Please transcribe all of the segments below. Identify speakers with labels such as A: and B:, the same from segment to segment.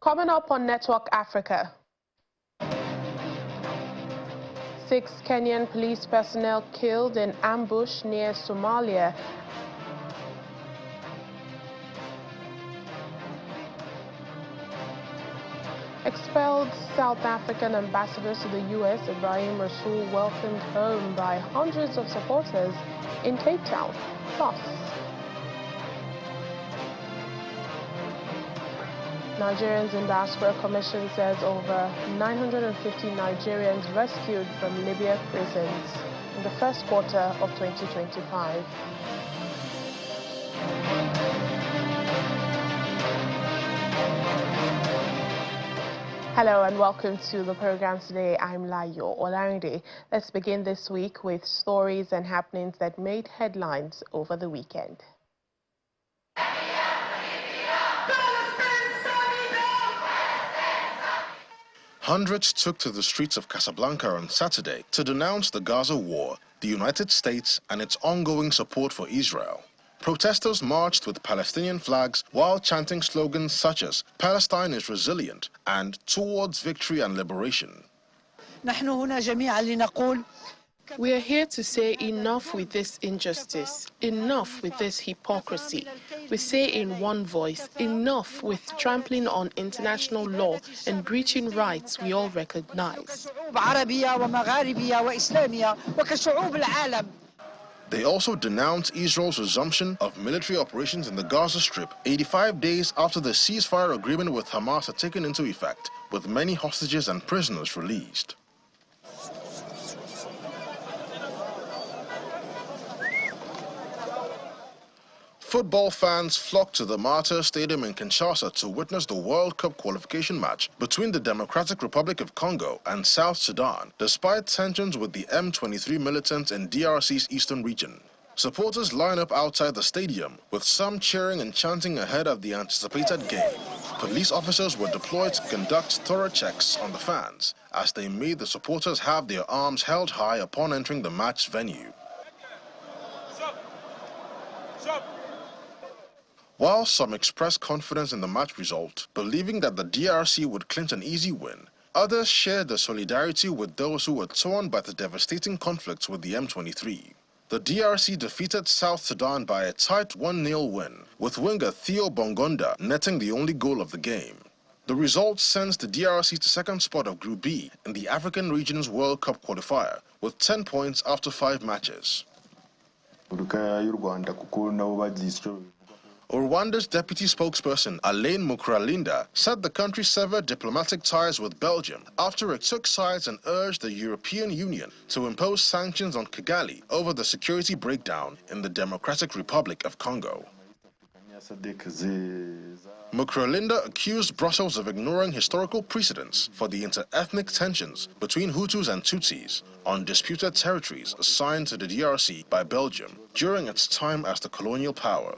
A: Coming up on Network Africa, 6 Kenyan police personnel killed in ambush near Somalia. Expelled South African ambassador to the U.S., Ibrahim Rasool, welcomed home by hundreds of supporters in Cape Town. Plus, Nigerians in Diaspora Commission says over 950 Nigerians rescued from Libyan prisons in the first quarter of 2025. Hello and welcome to the program today. I'm Layo Olarinde. Let's begin this week with stories and happenings that made headlines over the weekend.
B: Hundreds took to the streets of Casablanca on Saturday to denounce the Gaza war, the United States, and its ongoing support for Israel. Protesters marched with Palestinian flags while chanting slogans such as "Palestine is resilient" and "Towards victory and liberation."
A: We are here to say enough with this injustice, enough with this hypocrisy. We say in one voice, enough with trampling on international law and breaching rights we all recognize.
B: They also denounced Israel's resumption of military operations in the Gaza Strip 85 days after the ceasefire agreement with Hamas had taken into effect, with many hostages and prisoners released. Football fans flocked to the Martyr Stadium in Kinshasa to witness the World Cup qualification match between the Democratic Republic of Congo and South Sudan, despite tensions with the M23 militants in DRC's eastern region. Supporters line up outside the stadium, with some cheering and chanting ahead of the anticipated game. Police officers were deployed to conduct thorough checks on the fans, as they made the supporters have their arms held high upon entering the match venue. While some expressed confidence in the match result, believing that the DRC would clinch an easy win, others shared their solidarity with those who were torn by the devastating conflicts with the M23. The DRC defeated South Sudan by a tight 1-0 win, with winger Theo Bongonda netting the only goal of the game. The result sends the DRC to second spot of Group B in the African region's World Cup qualifier, with 10 points after 5 matches. Rwanda's deputy spokesperson, Alain Mukralinda, said the country severed diplomatic ties with Belgium after it took sides and urged the European Union to impose sanctions on Kigali over the security breakdown in the Democratic Republic of Congo. Mukralinda accused Brussels of ignoring historical precedents for the inter-ethnic tensions between Hutus and Tutsis on disputed territories assigned to the DRC by Belgium during its time as the colonial power.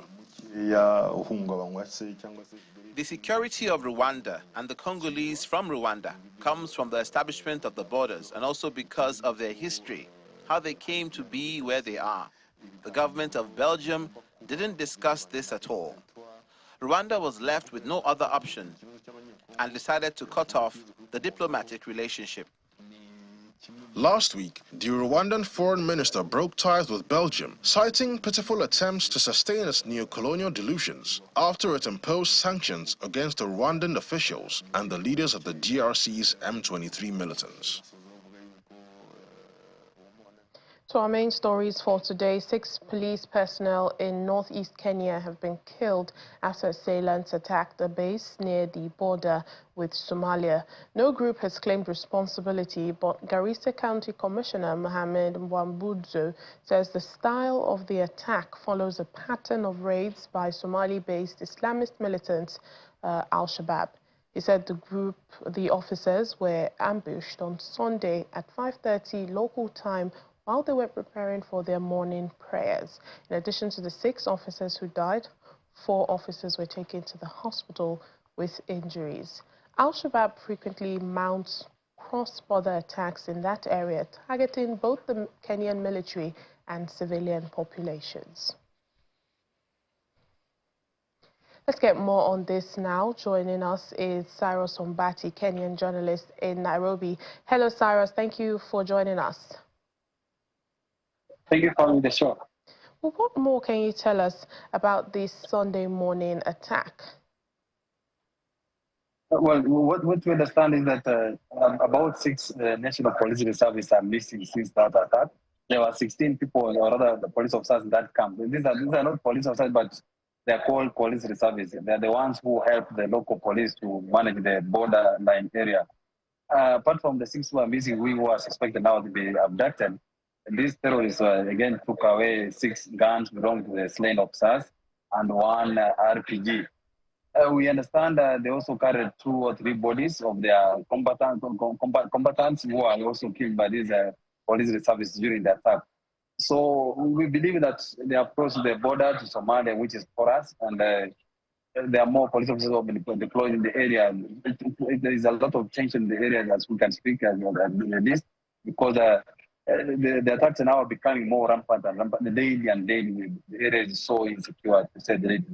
C: The security of Rwanda and the Congolese from Rwanda comes from the establishment of the borders and also because of their history, how they came to be where they are. The government of Belgium didn't discuss this at all. Rwanda was left with no other option and decided to cut off the diplomatic relationship.
B: Last week, the Rwandan foreign minister broke ties with Belgium, citing pitiful attempts to sustain its neo-colonial delusions after it imposed sanctions against the Rwandan officials and the leaders of the DRC's M23 militants.
A: To our main stories for today, 6 police personnel in northeast Kenya have been killed after assailants attacked a base near the border with Somalia. No group has claimed responsibility, but Garissa County Commissioner Mohammed Mwambudzo says the style of the attack follows a pattern of raids by Somali-based Islamist militants, Al-Shabaab. He said the officers were ambushed on Sunday at 5:30 local time while they were preparing for their morning prayers. In addition to the 6 officers who died, 4 officers were taken to the hospital with injuries. Al-Shabaab frequently mounts cross-border attacks in that area, targeting both the Kenyan military and civilian populations. Let's get more on this now. Joining us is Cyrus Ombati, Kenyan journalist in Nairobi. Hello, Cyrus. Thank you for joining us.
D: Thank you for the show.
A: Well, what more can you tell us about this Sunday morning attack?
D: Well, what we understand is that about 6 national police reservists are missing since that attack. There were 16 people, or rather the police officers in that camp. These are not police officers, but they're called police reservists. They're the ones who help the local police to manage the borderline area. Apart from the 6 who are missing, who are suspected now to be abducted, these terrorists again took away 6 guns belonging to the slain officers and 1 RPG. We understand they also carried 2 or 3 bodies of their combatants who are also killed by these police reservists during the attack. So we believe that they have crossed the border to Somalia, which is for us, and there are more police officers who have been deployed in the area. There is a lot of tension in the area, as we can speak as this, because the attacks now are becoming more rampant and rampant daily and daily. The area is so insecure, to say the least.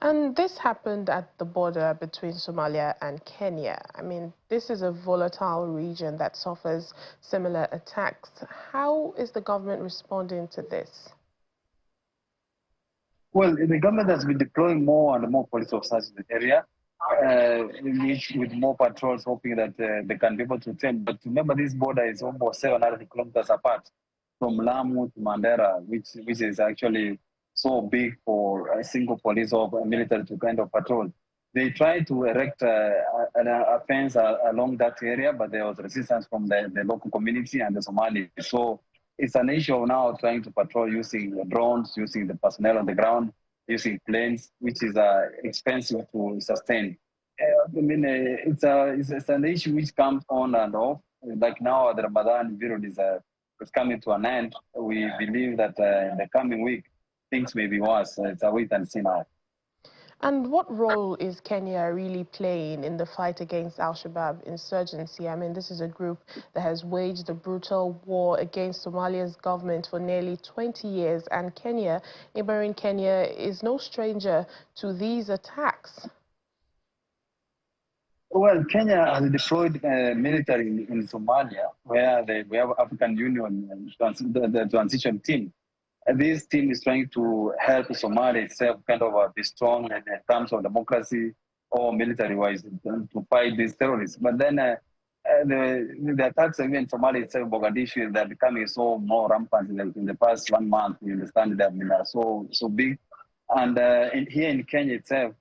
A: And this happened at the border between Somalia and Kenya. I mean, this is a volatile region that suffers similar attacks. How is the government responding to this?
D: Well, the government has been deploying more and more police officers in the area, with more patrols, hoping that they can be able to attend. But remember, this border is almost 700 kilometers apart from Lamu to Mandera, which is actually so big for a single police or military to kind of patrol. They tried to erect a fence along that area, but there was resistance from the local community and the Somalis. So it's an issue of now trying to patrol using drones, using the personnel on the ground, using planes, which is expensive to sustain. I mean, it's an issue which comes on and off. Like now, the Ramadan period is coming to an end. We believe that in the coming week, things may be worse. It's a wait and see now.
A: And what role is Kenya really playing in the fight against Al-Shabaab insurgency? I mean, this is a group that has waged a brutal war against Somalia's government for nearly 20 years, and Kenya, neighboring Kenya, is no stranger to these attacks.
D: Well, Kenya has deployed military in Somalia, where we have African Union, the transition team. This team is trying to help Somalia itself kind of be strong in terms of democracy or military-wise to fight these terrorists. But then the attacks against Somalia itself, Mogadishu, they're becoming so more rampant in the past 1 month. We understand they have been so big. And here in Kenya itself,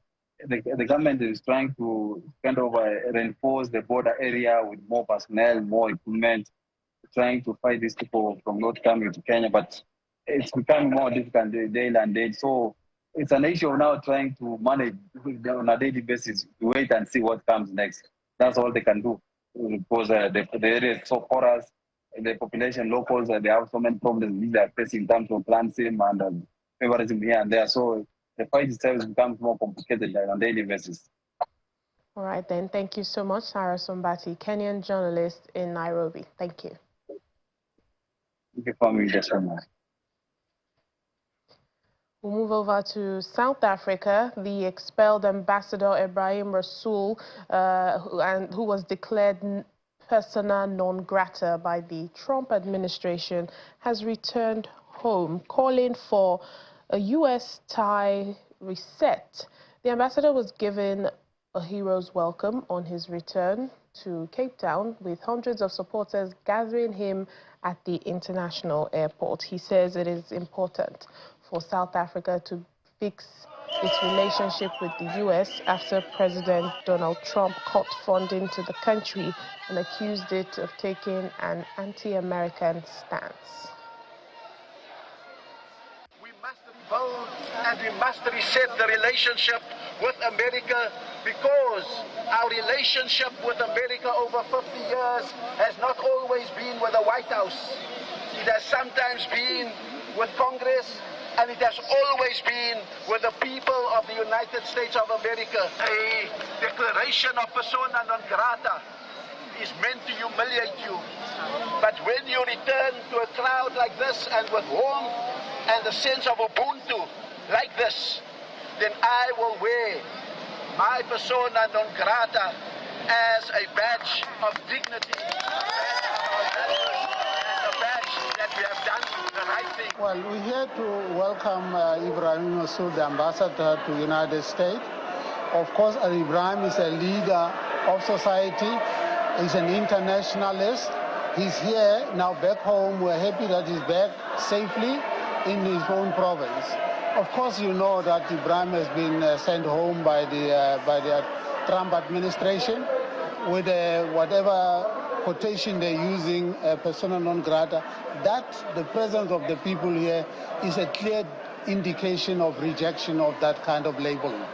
D: the government is trying to kind of reinforce the border area with more personnel, more equipment, trying to fight these people from not coming to Kenya. But it's becoming more difficult day and day. So it's an issue of now trying to manage on a daily basis, wait and see what comes next. That's all they can do, because the area is so porous, the population, locals, they have so many problems they are facing in terms of planting and favorism here and there. So the fight itself becomes more complicated on a daily basis.
A: All right, then. Thank you so much, Cyrus Ombati, Kenyan journalist in Nairobi. Thank you.
D: Thank you for me, just one more.
A: We'll move over to South Africa. The expelled ambassador Ibrahim Rasool, who was declared persona non grata by the Trump administration, has returned home, calling for a U.S. tie reset. The ambassador was given a hero's welcome on his return to Cape Town, with hundreds of supporters gathering him at the international airport. He says it is important for South Africa to fix its relationship with the U.S. after President Donald Trump cut funding to the country and accused it of taking an anti-American stance.
E: We must rebuild and we must reset the relationship with America, because our relationship with America over 50 years has not always been with the White House. It has sometimes been with Congress, and it has always been with the people of the United States of America. A declaration of persona non grata is meant to humiliate you. But when you return to a crowd like this, and with warmth and a sense of Ubuntu like this, then I will wear my persona non grata as a badge of dignity and a badge that we have done the right thing.
F: Well, we're here to welcome Ibrahim Massoud, the ambassador to the United States. Of course, Ibrahim is a leader of society. He's an internationalist. He's here now back home. We're happy that he's back safely in his own province. Of course, you know that Ibrahim has been sent home by the Trump administration with whatever quotation they're using, persona non grata. That the presence of the people here is a clear indication of rejection of that kind of labeling.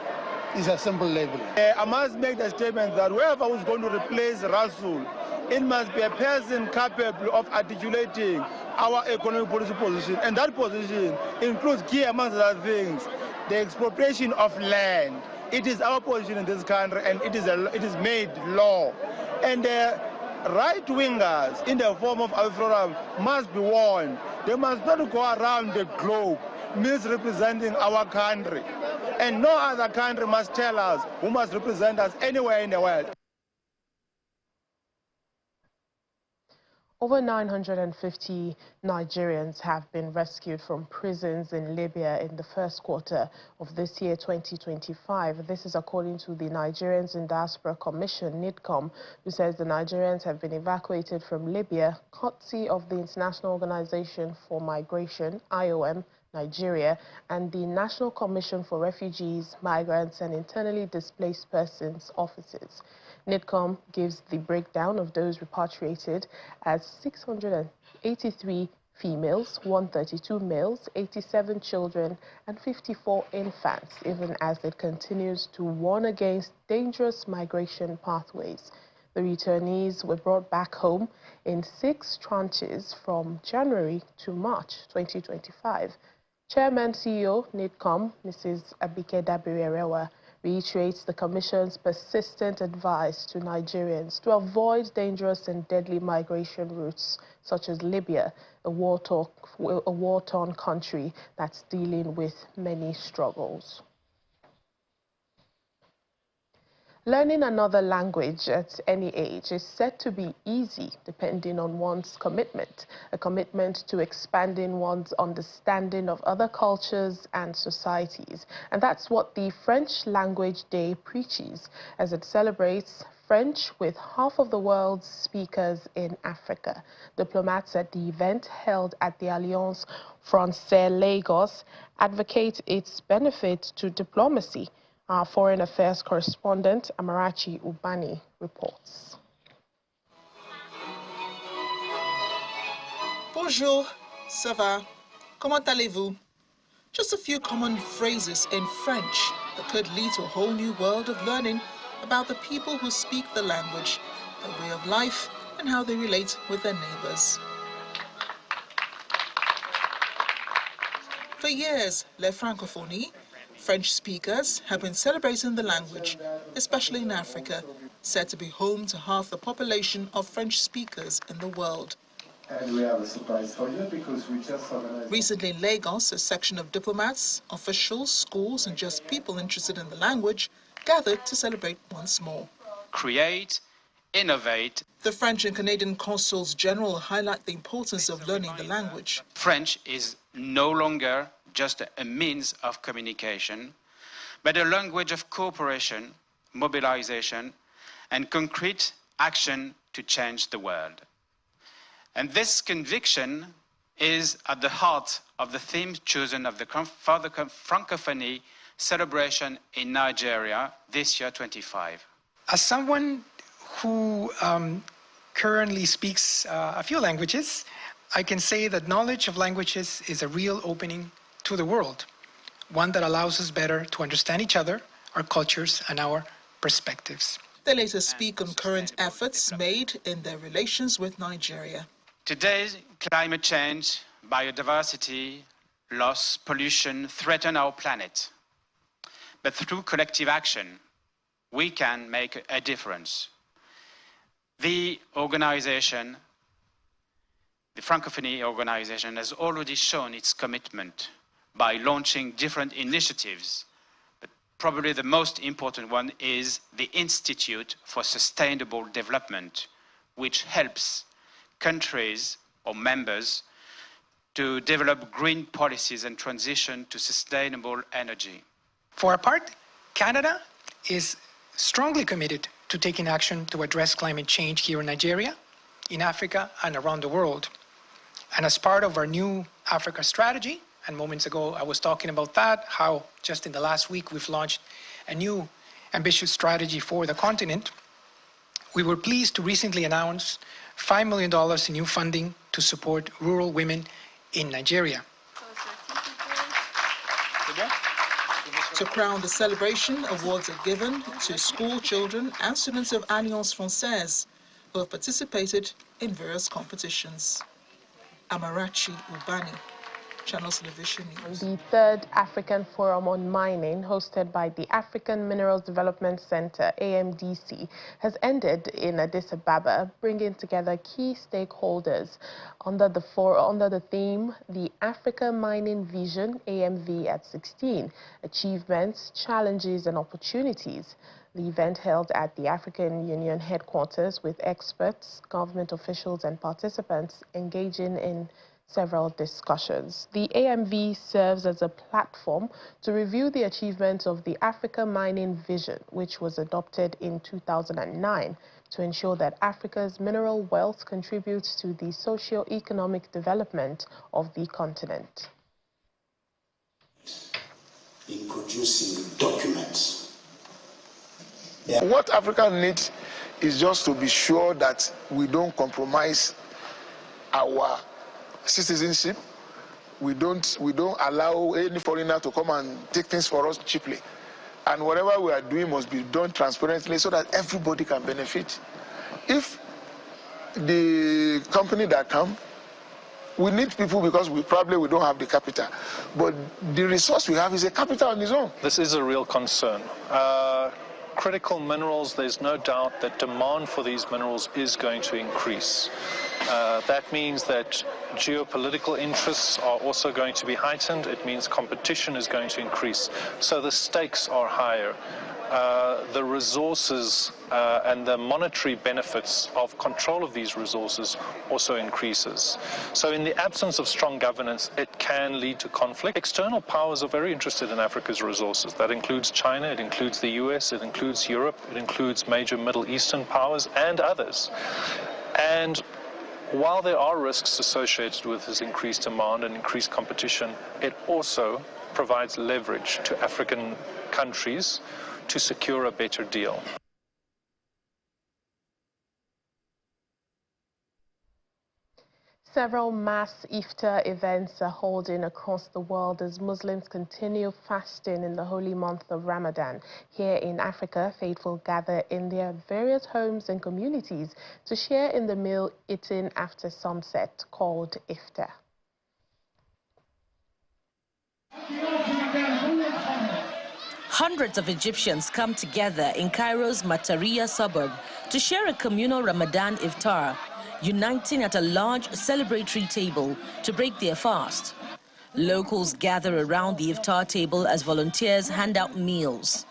F: It's a simple labeling.
G: I must make the statement that whoever was going to replace Rasul, it must be a person capable of articulating our economic policy position. And that position includes, key amongst other things, the expropriation of land. It is our position in this country, and it is made law. And right-wingers in the form of Al-Forum must be warned. They must not go around the globe misrepresenting our country. And no other country must tell us who must represent us anywhere in the world.
A: Over 950 Nigerians have been rescued from prisons in Libya in the first quarter of this year, 2025. This is according to the Nigerians in Diaspora Commission, NIDCOM, who says the Nigerians have been evacuated from Libya, courtesy of the International Organization for Migration, IOM, Nigeria, and the National Commission for Refugees, Migrants, and Internally Displaced Persons offices. NIDCOM gives the breakdown of those repatriated as 683 females, 132 males, 87 children, and 54 infants, even as it continues to warn against dangerous migration pathways. The returnees were brought back home in 6 tranches from January to March 2025. Chairman CEO NIDCOM, Mrs. Abike Dabiri-Erewa, reiterates the Commission's persistent advice to Nigerians to avoid dangerous and deadly migration routes such as Libya, a war-torn country that's dealing with many struggles. Learning another language at any age is said to be easy depending on one's commitment, a commitment to expanding one's understanding of other cultures and societies. And that's what the French Language Day preaches as it celebrates French with half of the world's speakers in Africa. Diplomats at the event held at the Alliance Francaise Lagos advocate its benefit to diplomacy. Our Foreign Affairs correspondent, Amarachi Ubani, reports.
H: Bonjour, ça va? Comment allez-vous? Just a few common phrases in French that could lead to a whole new world of learning about the people who speak the language, their way of life, and how they relate with their neighbors. For years, Les Francophonie, French speakers have been celebrating the language, especially in Africa, said to be home to half the population of French speakers in the world.
I: And we have a surprise for you because we just organized...
H: Recently in Lagos, a section of diplomats, officials, schools, and just people interested in the language gathered to celebrate once more.
J: Create, innovate.
H: The French and Canadian consuls general highlight the importance of learning the language.
J: French is no longer just a means of communication, but a language of cooperation, mobilization, and concrete action to change the world. And this conviction is at the heart of the theme chosen of the for the Francophonie celebration in Nigeria this year, 25.
K: As someone who currently speaks a few languages, I can say that knowledge of languages is a real opening to the world, one that allows us better to understand each other, our cultures, and our perspectives.
H: They later speak on current efforts made in their relations with Nigeria.
J: Today, climate change, biodiversity, loss, pollution threaten our planet. But through collective action, we can make a difference. The organization, the Francophonie organization, has already shown its commitment by launching different initiatives. probably the most important one is the Institute for Sustainable Development, which helps countries or members to develop green policies and transition to sustainable energy.
K: For our part, Canada is strongly committed to taking action to address climate change here in Nigeria, in Africa, and around the world. And as part of our new Africa strategy, and moments ago I was talking about that, how just in the last week we've launched a new ambitious strategy for the continent, we were pleased to recently announce $5 million in new funding to support rural women in Nigeria.
H: To crown the celebration, awards are given to school children and students of Alliance Française who have participated in various competitions. Amarachi Ubani, Channels Television News.
A: The third African Forum on Mining, hosted by the African Minerals Development Center, AMDC, has ended in Addis Ababa, bringing together key stakeholders under the theme, The Africa Mining Vision, AMV at 16, Achievements, Challenges and Opportunities. The event held at the African Union headquarters with experts, government officials and participants engaging in several discussions. The AMV serves as a platform to review the achievements of the Africa Mining Vision, which was adopted in 2009 to ensure that Africa's mineral wealth contributes to the socio-economic development of the continent.
L: In producing documents.
M: What Africa needs is just to be sure that we don't compromise our citizenship. We don't allow any foreigner to come and take things for us cheaply. And whatever we are doing must be done transparently so that everybody can benefit. If the company that come, we need people because we don't have the capital. But the resource we have is a capital on its own.
N: This is a real concern. Critical minerals, there's no doubt that demand for these minerals is going to increase. That means that geopolitical interests are also going to be heightened. It means competition is going to increase. So the stakes are higher. The resources and the monetary benefits of control of these resources also increases. So in the absence of strong governance, it can lead to conflict. External powers are very interested in Africa's resources. That includes China, it includes the US, it includes Europe, it includes major Middle Eastern powers and others. And while there are risks associated with this increased demand and increased competition, it also provides leverage to African countries to secure a better deal.
A: Several mass iftar events are holding across the world as Muslims continue fasting in the holy month of Ramadan. Here in Africa, faithful gather in their various homes and communities to share in the meal eaten after sunset, called iftar.
O: Hundreds of Egyptians come together in Cairo's Mataria suburb to share a communal Ramadan iftar, uniting at a large celebratory table to break their fast. Locals gather around the iftar table as volunteers hand out meals.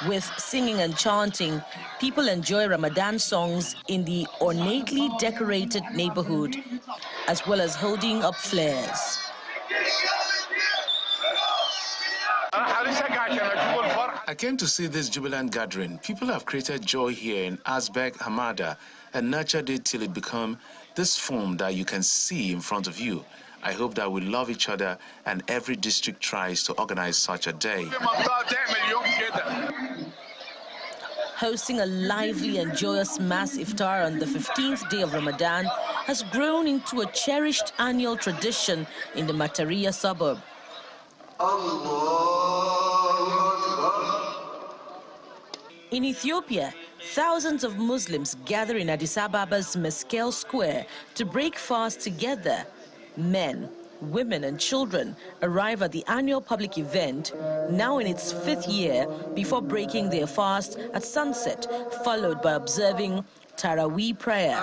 O: With singing and chanting, people enjoy Ramadan songs in the ornately decorated neighborhood, as well as holding up flares.
P: I came to see this jubilant gathering. People have created joy here in Azbek Hamada and nurtured it till it become this form that you can see in front of you. I hope that we love each other and every district tries to organize such a day.
O: Hosting a lively and joyous mass iftar on the 15th day of Ramadan has grown into a cherished annual tradition in the Mataria suburb. In Ethiopia, thousands of Muslims gather in Addis Ababa's Meskel Square to break fast together. Men, women and children arrive at the annual public event, now in its 5th year, before breaking their fast at sunset, followed by observing Taraweeh prayer.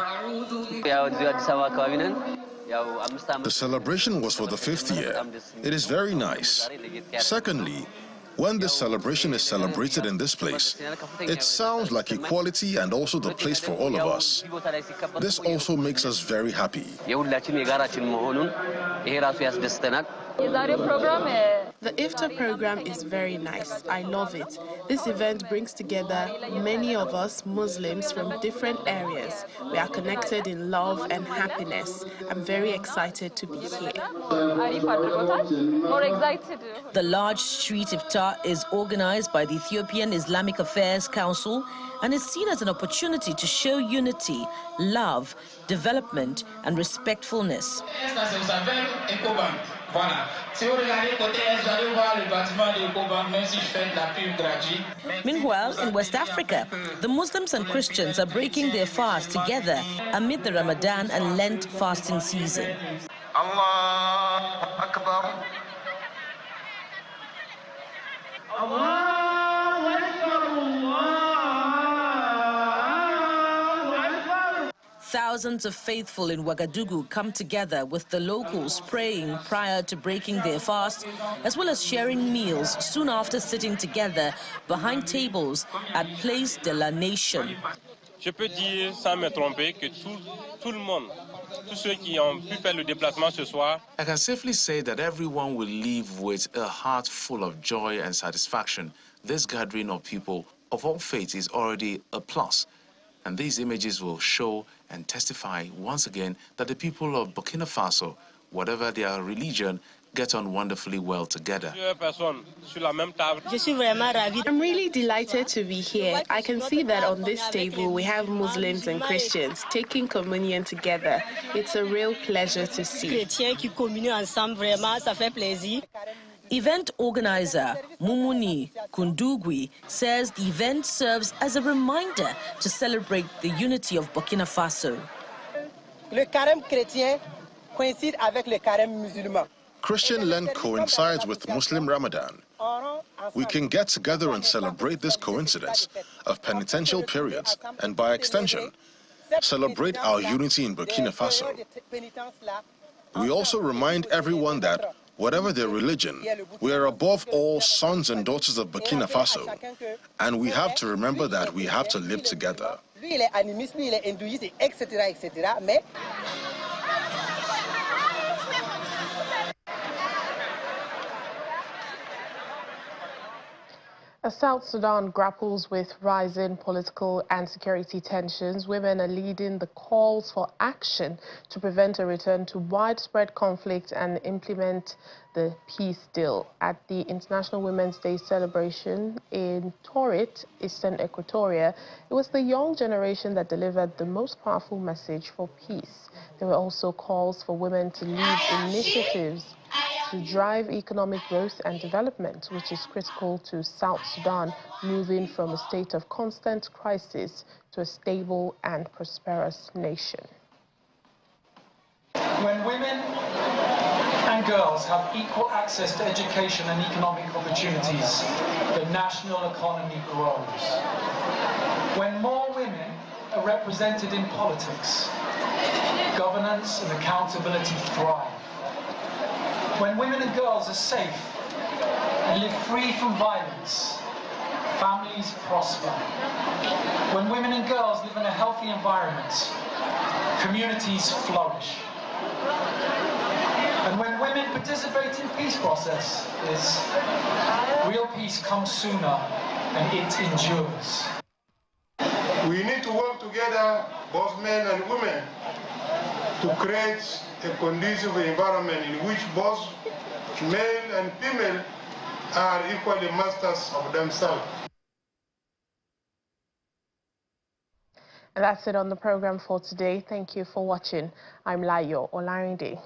B: The celebration was for the 5th year. It is very nice. Secondly, when this celebration is celebrated in this place, it sounds like equality and also the place for all of us. This also makes us very happy.
A: The iftar program is very nice. I love it. This event brings together many of us Muslims from different areas. We are connected in love and happiness. I'm very excited to be here.
O: More excited. The large street iftar is organized by the Ethiopian Islamic Affairs Council and is seen as an opportunity to show unity, love, development, and respectfulness. Meanwhile, in West Africa, the Muslims and Christians are breaking their fast together amid the Ramadan and Lent fasting season.
Q: Allah Akbar.
O: Thousands of faithful in Ouagadougou come together with the locals praying prior to breaking their fast, as well as sharing meals soon after sitting together behind tables at Place de la Nation.
R: Je peux dire sans me tromper que tout le monde, tous ceux qui ont pu faire le déplacement ce soir.
P: I can safely say that everyone will leave with a heart full of joy and satisfaction. This gathering of people of all faiths is already a plus. And these images will show and testify once again that the people of Burkina Faso, whatever their religion, get on wonderfully well together.
A: I'm really delighted to be here. I can see that on this table we have Muslims and Christians taking communion together. It's a real pleasure to see.
O: Event organizer Mumuni Kundugwi says the event serves as a reminder to celebrate the unity of Burkina Faso.
S: Le carême chrétien coïncide avec le carême musulman.
B: Christian Lent coincides with Muslim Ramadan. We can get together and celebrate this coincidence of penitential periods and, by extension, celebrate our unity in Burkina Faso. We also remind everyone that, whatever their religion, we are above all sons and daughters of Burkina Faso, and we have to remember that we have to live together.
A: As South Sudan grapples with rising political and security tensions, women are leading the calls for action to prevent a return to widespread conflict and implement the peace deal. At the International Women's Day celebration in Torit, Eastern Equatoria, it was the young generation that delivered the most powerful message for peace. There were also calls for women to lead initiatives to drive economic growth and development, which is critical to South Sudan moving from a state of constant crisis to a stable and prosperous nation.
T: When women and girls have equal access to education and economic opportunities, the national economy grows. When more women are represented in politics, governance and accountability thrive. When women and girls are safe and live free from violence, families prosper. When women and girls live in a healthy environment, communities flourish. And when women participate in peace processes, real peace comes sooner and it endures.
U: We need to work together, both men and women, to create a conducive environment in which both male and female are equally masters of themselves.
A: And that's it on the program for today. Thank you for watching. I'm Layo Olarinde.